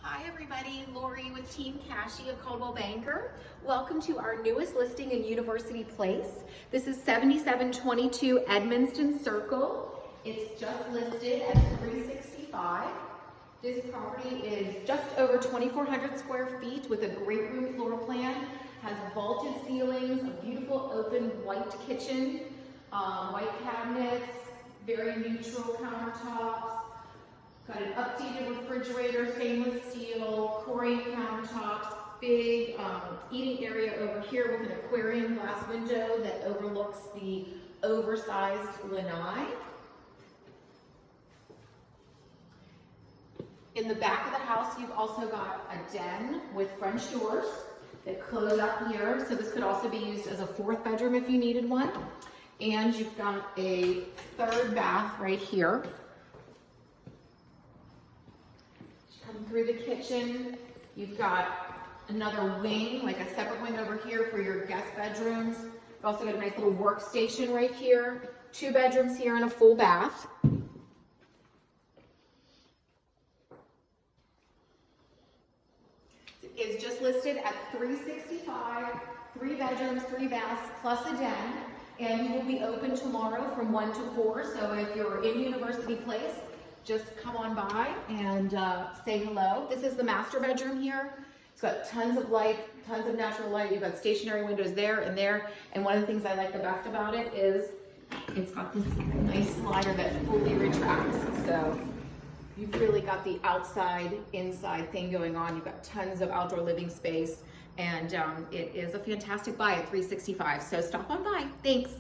Hi everybody, Lori with Team Cashi of Coldwell Banker. Welcome to our newest listing in University Place. This is 7722 Edmonston Circle. It's just listed at $365. This property is just over 2,400 square feet with a great room floor plan. Has vaulted ceilings, a beautiful open white kitchen, white cabinets, very neutral countertops. Got an updated refrigerator, stainless steel, chlorine countertops, big eating area over here with an aquarium glass window that overlooks the oversized lanai. In the back of the house, you've also got a den with French doors that close up here. So this could also be used as a fourth bedroom if you needed one. And you've got a third bath right here. Come through the kitchen, you've got another wing, like a separate wing over here for your guest bedrooms. You've also got a nice little workstation right here. 2 bedrooms here and a full bath. It is just listed at $365, 3 bedrooms, 3 baths, plus a den. And we will be open tomorrow from 1 to 4. So if you're in University Place, just come on by and say hello. This is the master bedroom here. It's got tons of light, tons of natural light. You've got stationary windows there and there. And one of the things I like the best about it is it's got this nice slider that fully retracts. So you've really got the outside, inside thing going on. You've got tons of outdoor living space. And it is a fantastic buy at $365. So stop on by. Thanks.